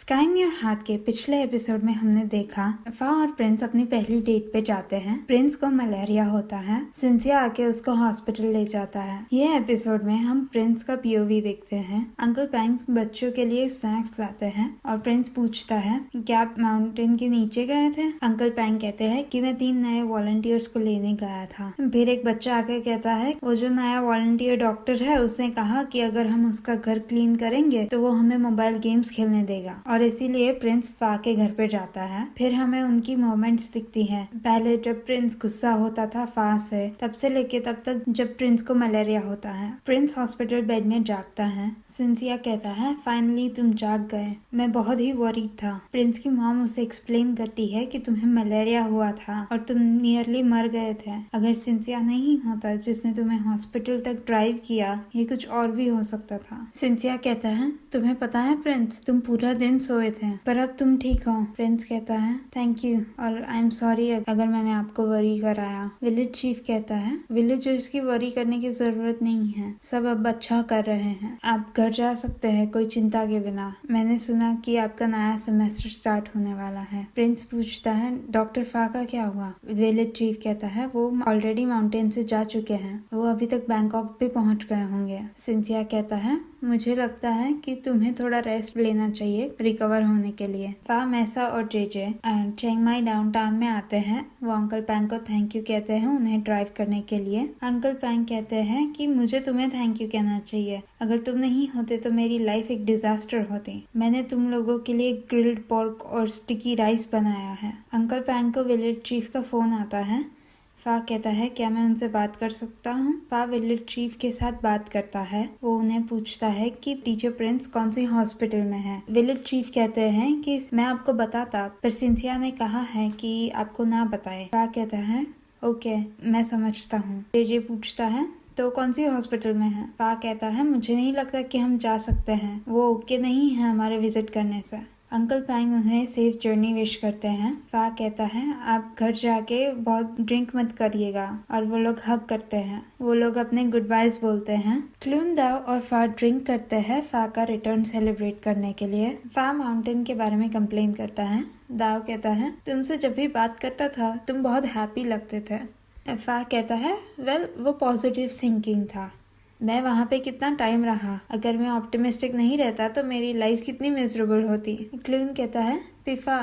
Sky in your heart के पिछले episode में हमने देखा फा और प्रिंस अपनी पहली डेट पे जाते हैं। प्रिंस को मलेरिया होता है। सिंथिया आके उसको हॉस्पिटल ले जाता है। ये एपिसोड में हम प्रिंस का पीओवी देखते हैं। अंकल पैंक्स बच्चों के लिए स्नैक्स लाते हैं और प्रिंस पूछता है क्या आप माउंटेन के नीचे गए थे। अंकल पैंक कहते हैं कि मैं 3 नए वॉलंटियर्स को लेने गया था। फिर एक बच्चा आके कहता है वो जो नया वॉलंटियर डॉक्टर है उसने कहा कि अगर हम उसका घर क्लीन करेंगे तो वो हमें मोबाइल गेम्स खेलने देगा और इसीलिए प्रिंस फा के घर पे जाता है। फिर हमें उनकी मोमेंट्स दिखती हैं। पहले जब प्रिंस गुस्सा होता था फा से, तब से लेके तब तक जब प्रिंस को मलेरिया होता है। प्रिंस हॉस्पिटल बेड में जागता है। सिंथिया कहता है फाइनली तुम जाग गए, मैं बहुत ही वरीड था। प्रिंस की मॉम उसे एक्सप्लेन करती है कि तुम्हें मलेरिया हुआ था और तुम नियरली मर गए थे। अगर सिंथिया नहीं होता जिसने तुम्हें हॉस्पिटल तक ड्राइव किया, ये कुछ और भी हो सकता था। सिंथिया कहता है तुम्हें पता है प्रिंस, तुम पूरा दिन सोए थे पर अब तुम ठीक हो। प्रिंस कहता है थैंक यू और आई एम सॉरी अगर मैंने आपको वरी कराया। विलेज चीफ कहता है विलेजर्स की वरी करने की जरूरत नहीं है, सब अब अच्छा कर रहे हैं, आप घर जा सकते हैं कोई चिंता के बिना। मैंने सुना कि आपका नया सेमेस्टर स्टार्ट होने वाला है। प्रिंस पूछता है डॉक्टर फा का क्या हुआ। विलेज चीफ कहता है वो ऑलरेडी माउंटेन से जा चुके हैं, वो अभी तक बैंकॉक भी पहुंच गए होंगे। सिंथिया कहता है मुझे लगता है कि तुम्हें थोड़ा रेस्ट लेना चाहिए रिकवर होने के लिए। फा, मैसा और जेजे चिंग माई डाउनटाउन में आते हैं। वो अंकल पैंग को थैंक यू कहते हैं उन्हें ड्राइव करने के लिए। अंकल पैंग कहते हैं कि मुझे तुम्हें थैंक यू कहना चाहिए, अगर तुम नहीं होते तो मेरी लाइफ एक डिजास्टर होती। मैंने तुम लोगों के लिए ग्रिल्ड पोर्क और स्टिकी राइस बनाया है। अंकल पैंग को विलेज चीफ का फोन आता है। फा कहता है क्या मैं उनसे बात कर सकता हूँ। फा विलेज चीफ के साथ बात करता है। वो उन्हें पूछता है कि टीचर प्रिंस कौन सी हॉस्पिटल में है। विलेज चीफ कहते हैं कि मैं आपको बताता पर सिंथिया ने कहा है कि आपको ना बताए। फा कहता है ओके मैं समझता हूँ। जेजे पूछता है तो कौन सी हॉस्पिटल में है। फा कहता है मुझे नहीं लगता कि हम जा सकते हैं, वो ओके नहीं है हमारे विजिट करने से। अंकल पैंग उन्हें सेफ जर्नी विश करते हैं। फा कहता है आप घर जाके बहुत ड्रिंक मत करिएगा और वो लोग हग करते हैं। वो लोग अपने गुड बाइज बोलते हैं। क्लून, दाव और फा ड्रिंक करते हैं फा का रिटर्न सेलिब्रेट करने के लिए। फा माउंटेन के बारे में कंप्लेन करता है। दाव कहता है तुमसे जब भी बात करता था तुम बहुत हैप्पी लगते थे। फा कहता है वेल वो पॉजिटिव थिंकिंग था, मैं वहाँ पे कितना टाइम रहा, अगर मैं ऑप्टिमिस्टिक नहीं रहता तो मेरी लाइफ कितनी मिजरेबल होती। क्लून कहता है पिफा,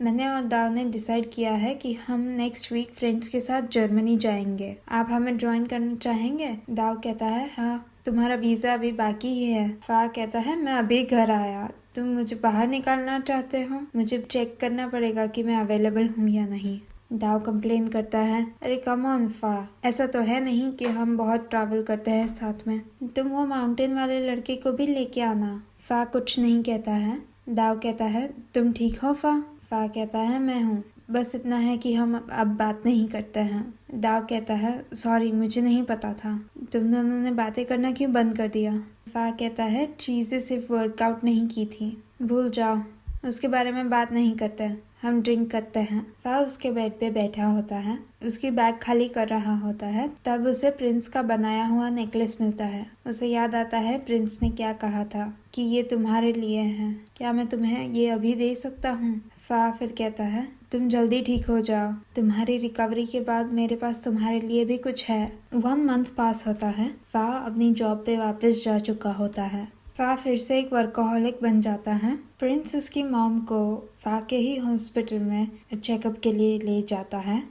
मैंने और दाव ने डिसाइड किया है कि हम नेक्स्ट वीक फ्रेंड्स के साथ जर्मनी जाएंगे, आप हमें ज्वाइन करना चाहेंगे। दाव कहता है हाँ, तुम्हारा वीजा अभी बाकी ही है। फा कहता है मैं अभी घर आया, तुम मुझे बाहर निकालना चाहते हो, मुझे चेक करना पड़ेगा कि मैं अवेलेबल हूँ या नहीं। दाव कंप्लेन करता है अरे कम ऑन फा, ऐसा तो है नहीं कि हम बहुत ट्रैवल करते हैं साथ में, तुम वो माउंटेन वाले लड़के को भी लेके आना। फा कुछ नहीं कहता है। दाव कहता है तुम ठीक हो फा। फा कहता है मैं हूँ, बस इतना है कि हम अब बात नहीं करते हैं। दाव कहता है सॉरी मुझे नहीं पता था, तुम दोनों ने बातें करना क्यों बंद कर दिया। फा कहता है चीजें सिर्फ वर्कआउट नहीं की थी, भूल जाओ, उसके बारे में बात नहीं करते, हम ड्रिंक करते हैं। फा उसके बेड पे बैठा होता है, उसकी बैग खाली कर रहा होता है। तब उसे प्रिंस का बनाया हुआ नेकलेस मिलता है। उसे याद आता है प्रिंस ने क्या कहा था कि ये तुम्हारे लिए है, क्या मैं तुम्हें ये अभी दे सकता हूँ। फा फिर कहता है तुम जल्दी ठीक हो जाओ, तुम्हारी रिकवरी के बाद मेरे पास तुम्हारे लिए भी कुछ है। 1 मंथ पास होता है। फा अपनी जॉब पे वापस जा चुका होता है। फा फिर से एक वर्कोहॉलिक बन जाता है। प्रिंस उसकी मॉम को फा के ही हॉस्पिटल में चेकअप के लिए ले जाता है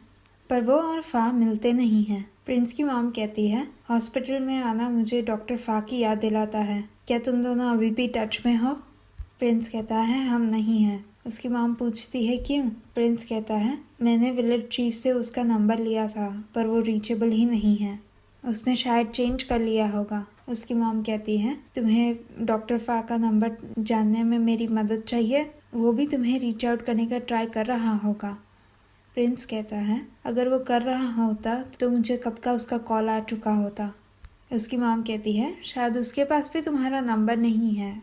पर वो और फा मिलते नहीं हैं। प्रिंस की मॉम कहती है हॉस्पिटल में आना मुझे डॉक्टर फा की याद दिलाता है, क्या तुम दोनों अभी भी टच में हो। प्रिंस कहता है हम नहीं हैं। उसकी मॉम पूछती है क्यों। प्रिंस कहता है मैंने विलेज चीफ से उसका नंबर लिया था पर वो रीचेबल ही नहीं है, उसने शायद चेंज कर लिया होगा। उसकी मॉम कहती है तुम्हें डॉक्टर फा का नंबर जानने में मेरी मदद चाहिए, वो भी तुम्हें रीच आउट करने का ट्राई कर रहा होगा। प्रिंस कहता है अगर वो कर रहा होता तो मुझे कब का उसका कॉल आ चुका होता। उसकी मॉम कहती है शायद उसके पास भी तुम्हारा नंबर नहीं है।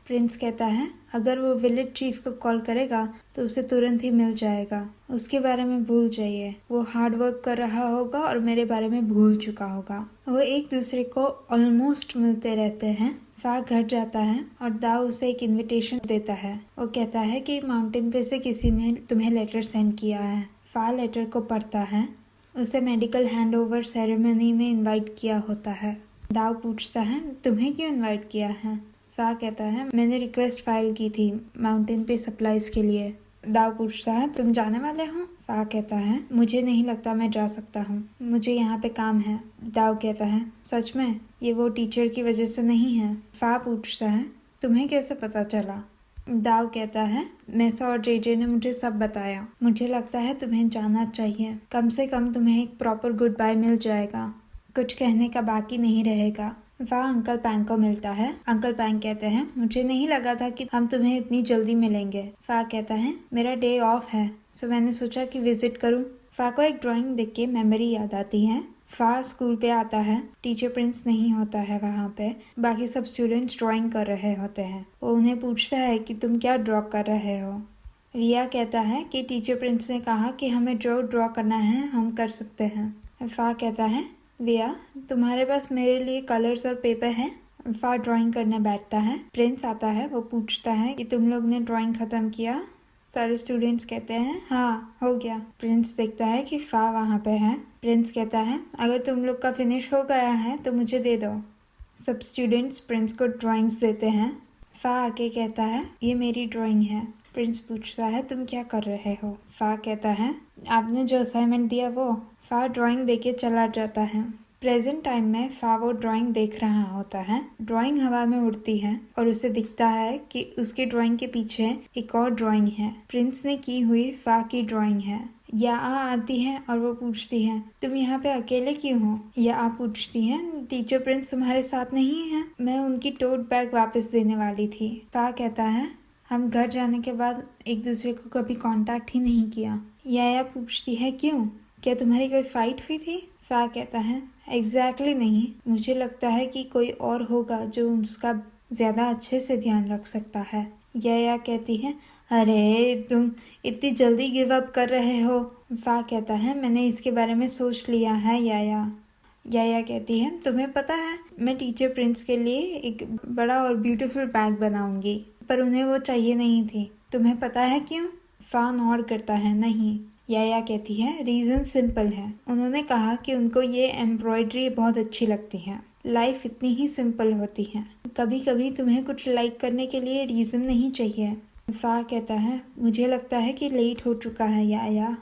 प्रिंस कहता है अगर वो विलेज चीफ को कॉल करेगा तो उसे तुरंत ही मिल जाएगा, उसके बारे में भूल जाइए, वो हार्ड वर्क कर रहा होगा और मेरे बारे में भूल चुका होगा। वो एक दूसरे को ऑलमोस्ट मिलते रहते हैं। फा घर जाता है और दाव उसे एक इनविटेशन देता है। वो कहता है कि माउंटेन पे से किसी ने तुम्हें लेटर सेंड किया है। फा लेटर को पढ़ता है। उसे मेडिकल हैंडओवर सेरेमनी में इनवाइट किया होता है। दाव पूछता है तुम्हें क्यों इनवाइट किया है। फा कहता है मैंने रिक्वेस्ट फाइल की थी माउंटेन पे सप्लाईज के लिए। दाव पूछता है तुम जाने वाले हो। फा कहता है मुझे नहीं लगता मैं जा सकता हूँ, मुझे यहाँ पे काम है। दाव कहता है सच में, ये वो टीचर की वजह से नहीं है। फा पूछता है तुम्हें कैसे पता चला। दाव कहता है मैसा और जेजे ने मुझे सब बताया। मुझे लगता है तुम्हें जाना चाहिए, कम से कम तुम्हें एक प्रॉपर गुड बाय मिल जाएगा, कुछ कहने का बाकी नहीं रहेगा। फा अंकल पैंग को मिलता है। अंकल पैंग कहते हैं मुझे नहीं लगा था कि हम तुम्हें इतनी जल्दी मिलेंगे। फा कहता है मेरा डे ऑफ है सो मैंने सोचा कि विजिट करूं। फा को एक ड्राइंग देख के मेमोरी याद आती है। फा स्कूल पे आता है। टीचर प्रिंस नहीं होता है वहाँ पे, बाकी सब स्टूडेंट्स ड्राइंग कर रहे होते हैं। वो उन्हें पूछता है कि तुम क्या ड्रॉ कर रहे हो। विया कहता है कि टीचर प्रिंस ने कहा कि हमें जो ड्रॉ करना है हम कर सकते हैं। फा कहता है विया तुम्हारे पास मेरे लिए कलर्स और पेपर है। फा ड्राइंग करने बैठता है। प्रिंस आता है। वो पूछता है कि तुम लोग ने ड्राइंग खत्म किया। सारे स्टूडेंट्स कहते हैं हाँ हो गया। प्रिंस देखता है कि फा वहाँ पे है। प्रिंस कहता है अगर तुम लोग का फिनिश हो गया है तो मुझे दे दो। सब स्टूडेंट्स प्रिंस को ड्राइंग्स देते हैं। फा आके कहता है ये मेरी ड्राइंग है। प्रिंस पूछता है तुम क्या कर रहे हो। फा कहता है आपने जो असाइनमेंट दिया वो। फा ड्राइंग देके चला जाता है। प्रेजेंट टाइम में फा वो ड्राइंग देख रहा होता है। ड्राइंग हवा में उड़ती है और उसे दिखता है कि उसकी ड्राइंग के पीछे एक और ड्राइंग है। प्रिंस ने की हुई फा की ड्राइंग है। या आती है और वो पूछती है तुम यहाँ पे अकेले क्यों हो। या पूछती है टीचर प्रिंस तुम्हारे साथ नहीं है, मैं उनकी टोट बैग वापस देने वाली थी। फा कहता है हम घर जाने के बाद एक दूसरे को कभी कांटेक्ट ही नहीं किया। या पूछती है क्यों, क्या तुम्हारी कोई फाइट हुई थी। फा कहता है एग्जैक्टली नहीं, मुझे लगता है कि कोई और होगा जो उसका ज़्यादा अच्छे से ध्यान रख सकता है। या कहती है अरे तुम इतनी जल्दी गिव अप कर रहे हो। फा कहता है मैंने इसके बारे में सोच लिया है। या कहती है तुम्हें पता है मैं टीचर प्रिंस के लिए एक बड़ा और ब्यूटीफुल बैग बनाऊंगी, पर उन्हें वो चाहिए नहीं थी। तुम्हें पता है क्यों। फा नॉड करता है नहीं। या कहती है रीज़न सिंपल है, उन्होंने कहा कि उनको ये एम्ब्रॉयडरी बहुत अच्छी लगती है। लाइफ इतनी ही सिंपल होती है, कभी कभी तुम्हें कुछ लाइक करने के लिए रीज़न नहीं चाहिए। फा कहता है मुझे लगता है कि लेट हो चुका है। या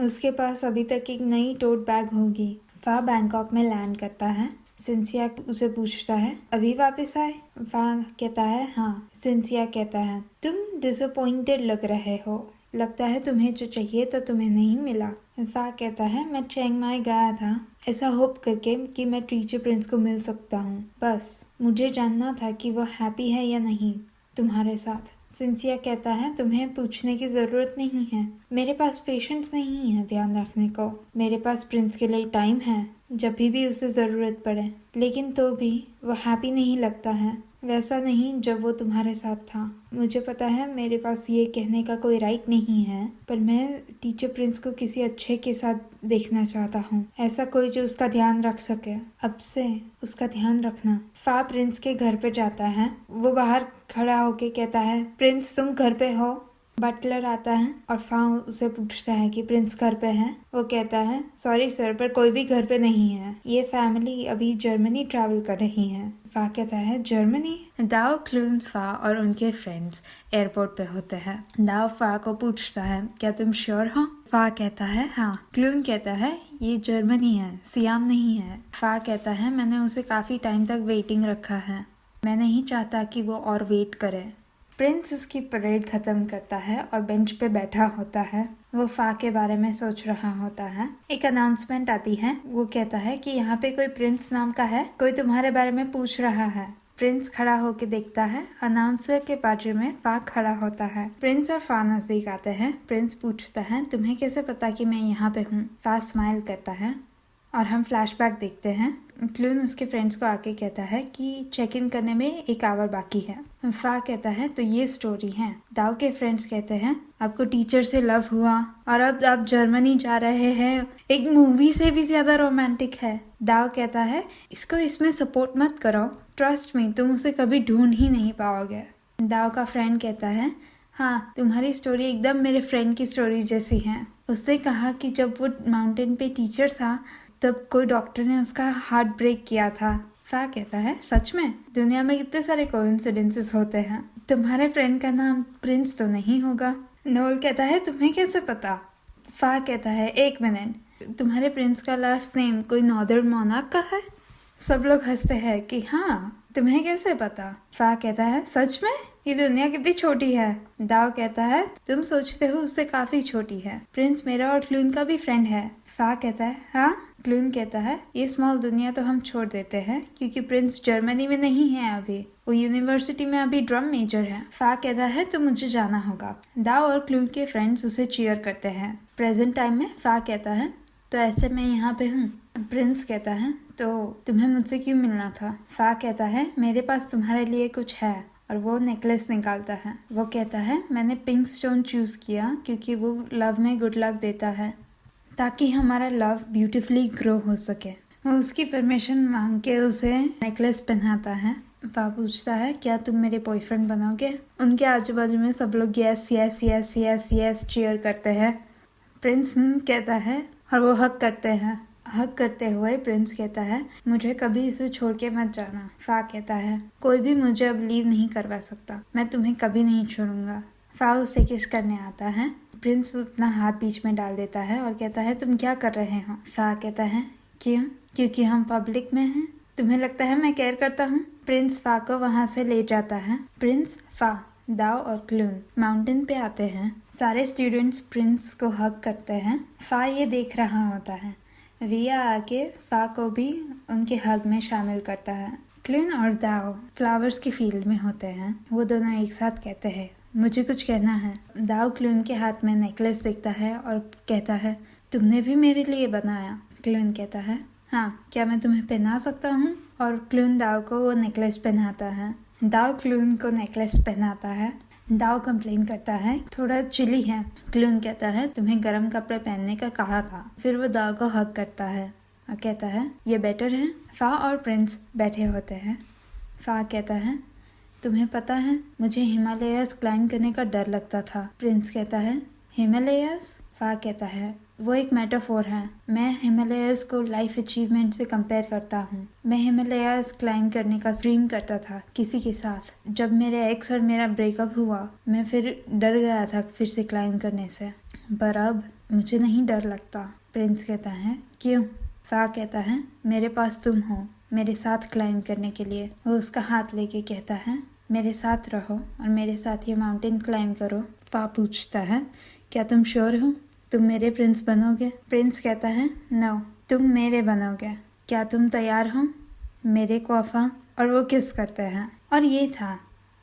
उसके पास अभी तक एक नई टोट बैग होगी। फा बैंकॉक में लैंड करता है। सिंसिया उसे पूछता है अभी वापस आए। फा कहता है हाँ। सिंसिया कहता है तुम डिसअपॉइंटेड लग रहे हो, लगता है तुम्हें जो चाहिए तो तुम्हें नहीं मिला। फा कहता है मैं चिंग माई गया था ऐसा होप करके कि मैं टीचर प्रिंस को मिल सकता हूँ, बस मुझे जानना था कि वो हैप्पी है या नहीं तुम्हारे साथ। सिंसिया कहता है तुम्हें पूछने की ज़रूरत नहीं है, मेरे पास पेशेंस नहीं है ध्यान रखने को। मेरे पास प्रिंस के लिए टाइम है जब भी उसे ज़रूरत पड़े, लेकिन तो भी वो हैप्पी नहीं लगता है, वैसा नहीं जब वो तुम्हारे साथ था। मुझे पता है मेरे पास ये कहने का कोई राइट नहीं है, पर मैं टीचर प्रिंस को किसी अच्छे के साथ देखना चाहता हूँ, ऐसा कोई जो उसका ध्यान रख सके। अब से उसका ध्यान रखना। फा प्रिंस के घर पे जाता है। वो बाहर खड़ा होके कहता है प्रिंस तुम घर पे हो। बटलर आता है और फा उसे पूछता है कि प्रिंस घर पे है। वो कहता है सॉरी सर, पर कोई भी घर पे नहीं है, ये फैमिली अभी जर्मनी ट्रैवल कर रही है। फा कहता है जर्मनी। दाव, क्लून, फा और उनके फ्रेंड्स एयरपोर्ट पे होते हैं। दाव फा को पूछता है क्या तुम श्योर हो। फा कहता है हाँ। क्लून कहता है ये जर्मनी है, सियाम नहीं है। फा कहता है मैंने उसे काफी टाइम तक वेटिंग रखा है, मैं नहीं चाहता कि वो और वेट करे। प्रिंस उसकी परेड खत्म करता है और बेंच पे बैठा होता है। वो फा के बारे में सोच रहा होता है। एक अनाउंसमेंट आती है। वो कहता है कि यहाँ पे कोई प्रिंस नाम का है, कोई तुम्हारे बारे में पूछ रहा है। प्रिंस खड़ा होके देखता है। अनाउंसर के बाजू में फा खड़ा होता है। प्रिंस और फा नजदीक आते हैं। प्रिंस पूछता है तुम्हें कैसे पता कि मैं यहाँ पे हूँ। फा स्माइल करता है और हम फ्लैशबैक देखते हैं। क्लून उसके फ्रेंड्स को आके कहता है कि चेक इन करने में 1 आवर बाकी है। फा कहता है तो ये स्टोरी है। दाव के फ्रेंड्स कहते हैं आपको टीचर से लव हुआ और अब आप जर्मनी जा रहे हैं, एक मूवी से भी ज्यादा रोमांटिक है। दाव कहता है इसको इसमें सपोर्ट मत करो, ट्रस्ट मी, तुम उसे कभी ढूंढ ही नहीं पाओगे। दाव का फ्रेंड कहता है, हाँ तुम्हारी स्टोरी एकदम मेरे फ्रेंड की स्टोरी जैसी है। उसने कहा कि जब वो माउंटेन पे टीचर था तब कोई डॉक्टर ने उसका हार्ट ब्रेक किया था। फा कहता है, सच में? दुनिया में कितने सारे कोइंसिडेंसेस होते हैं। तुम्हारे फ्रेंड का नाम प्रिंस तो नहीं होगा? नोल कहता है, तुम्हें कैसे पता? फा कहता है, एक मिनट, तुम्हारे प्रिंस का लास्ट नेम कोई नॉर्दर्न मोनार्क का है? सब लोग हंसते हैं कि हाँ, तुम्हें कैसे पता? फा कहता है, सच में? ये दुनिया कितनी छोटी है। दाव कहता है, तुम सोचते हो उससे काफी छोटी है। प्रिंस मेरा और क्लून का भी फ्रेंड है। फा कहता है, हाँ? क्लून कहता है, ये स्मॉल दुनिया तो हम छोड़ देते हैं क्योंकि प्रिंस जर्मनी में नहीं है अभी, वो यूनिवर्सिटी में अभी ड्रम मेजर है। फा कहता है, तो मुझे जाना होगा। दाव और क्लून के फ्रेंड्स उसे चीयर करते हैं। प्रेजेंट टाइम में फा कहता है, तो ऐसे मैं यहाँ पे हूँ। प्रिंस कहता है, तो तुम्हें मुझसे क्यों मिलना था? फा कहता है, मेरे पास तुम्हारे लिए कुछ है, और वो नेकलेस निकालता है। वो कहता है, मैंने पिंक स्टोन चूज किया क्योंकि वो लव में गुड लक देता है, ताकि हमारा लव ब्यूटीफुली ग्रो हो सके। वो उसकी परमिशन मांग के उसे नेकलेस पहनाता है। फा पूछता है, क्या तुम मेरे बॉयफ्रेंड बनोगे? उनके आजू बाजू में सब लोग yes yes yes yes yes cheer करते हैं। प्रिंस कहता है और वो हक करते हैं। हक करते हुए प्रिंस कहता है, मुझे कभी इसे छोड़ के मत जाना। फा कहता है, कोई भी मुझे अब लीव नहीं करवा सकता, मैं तुम्हें कभी नहीं छोड़ूंगा। फा उसे किस करने आता है। प्रिंस अपना हाथ बीच में डाल देता है और कहता है, तुम क्या कर रहे हो? फा कहता है, क्यों? क्योंकि हम पब्लिक में हैं। तुम्हें लगता है मैं केयर करता हूँ? प्रिंस फा को वहाँ से ले जाता है। प्रिंस, फा, दाव और क्लून माउंटेन पे आते हैं। सारे स्टूडेंट्स प्रिंस को हग करते हैं। फा ये देख रहा होता है। रिया आके फा को भी उनके हग में शामिल करता है। क्लून और दाव फ्लावर्स की फील्ड में होते हैं। वो दोनों एक साथ कहते हैं, मुझे कुछ कहना है। दाव क्लून के हाथ में नेकलेस देखता है और कहता है, तुमने भी मेरे लिए बनाया? क्लून कहता है, हाँ, क्या मैं तुम्हें पहना सकता हूँ? और क्लून दाव को वो नेकलेस पहनाता है। दाव क्लून को नेकलेस पहनाता है। दाव कंप्लेन करता है, थोड़ा चिली है। क्लून कहता है, तुम्हें गर्म कपड़े पहनने का कहा था। फिर वो दाव को हग करता है और कहता है, ये बेटर है। फा और प्रिंस बैठे होते हैं। फा कहता है, तुम्हें पता है मुझे हिमालयास क्लाइंब करने का डर लगता था। प्रिंस कहता है, हिमालयास? फा कहता है, वो एक मेटाफोर है। मैं हिमालयास को लाइफ अचीवमेंट से कंपेयर करता हूँ। मैं हिमालयास क्लाइंब करने का ड्रीम करता था किसी के साथ। जब मेरे एक्स और मेरा ब्रेकअप हुआ, मैं फिर डर गया था फिर से क्लाइंब करने से, पर अब मुझे नहीं डर लगता। प्रिंस कहता है, क्यों? फा कहता है, मेरे पास तुम हो मेरे साथ क्लाइंब करने के लिए। वो उसका हाथ लेके कहता है, मेरे साथ रहो और मेरे साथ ये माउंटेन क्लाइंब करो। फा पूछता है, क्या तुम श्योर हो तुम मेरे प्रिंस बनोगे? प्रिंस कहता है, नो, तुम मेरे बनोगे। क्या तुम तैयार हो मेरे को? वफा। और वो किस करते हैं। और ये था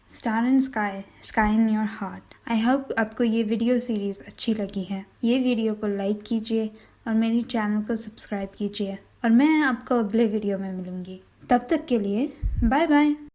star and sky, sky in your heart. I hope आपको ये वीडियो सीरीज अच्छी लगी है। ये वीडियो को लाइक कीजिए और मेरी चैनल को सब्सक्राइब कीजिए, और मैं आपको अगले वीडियो में मिलूंगी। तब तक के लिए बाय बाय।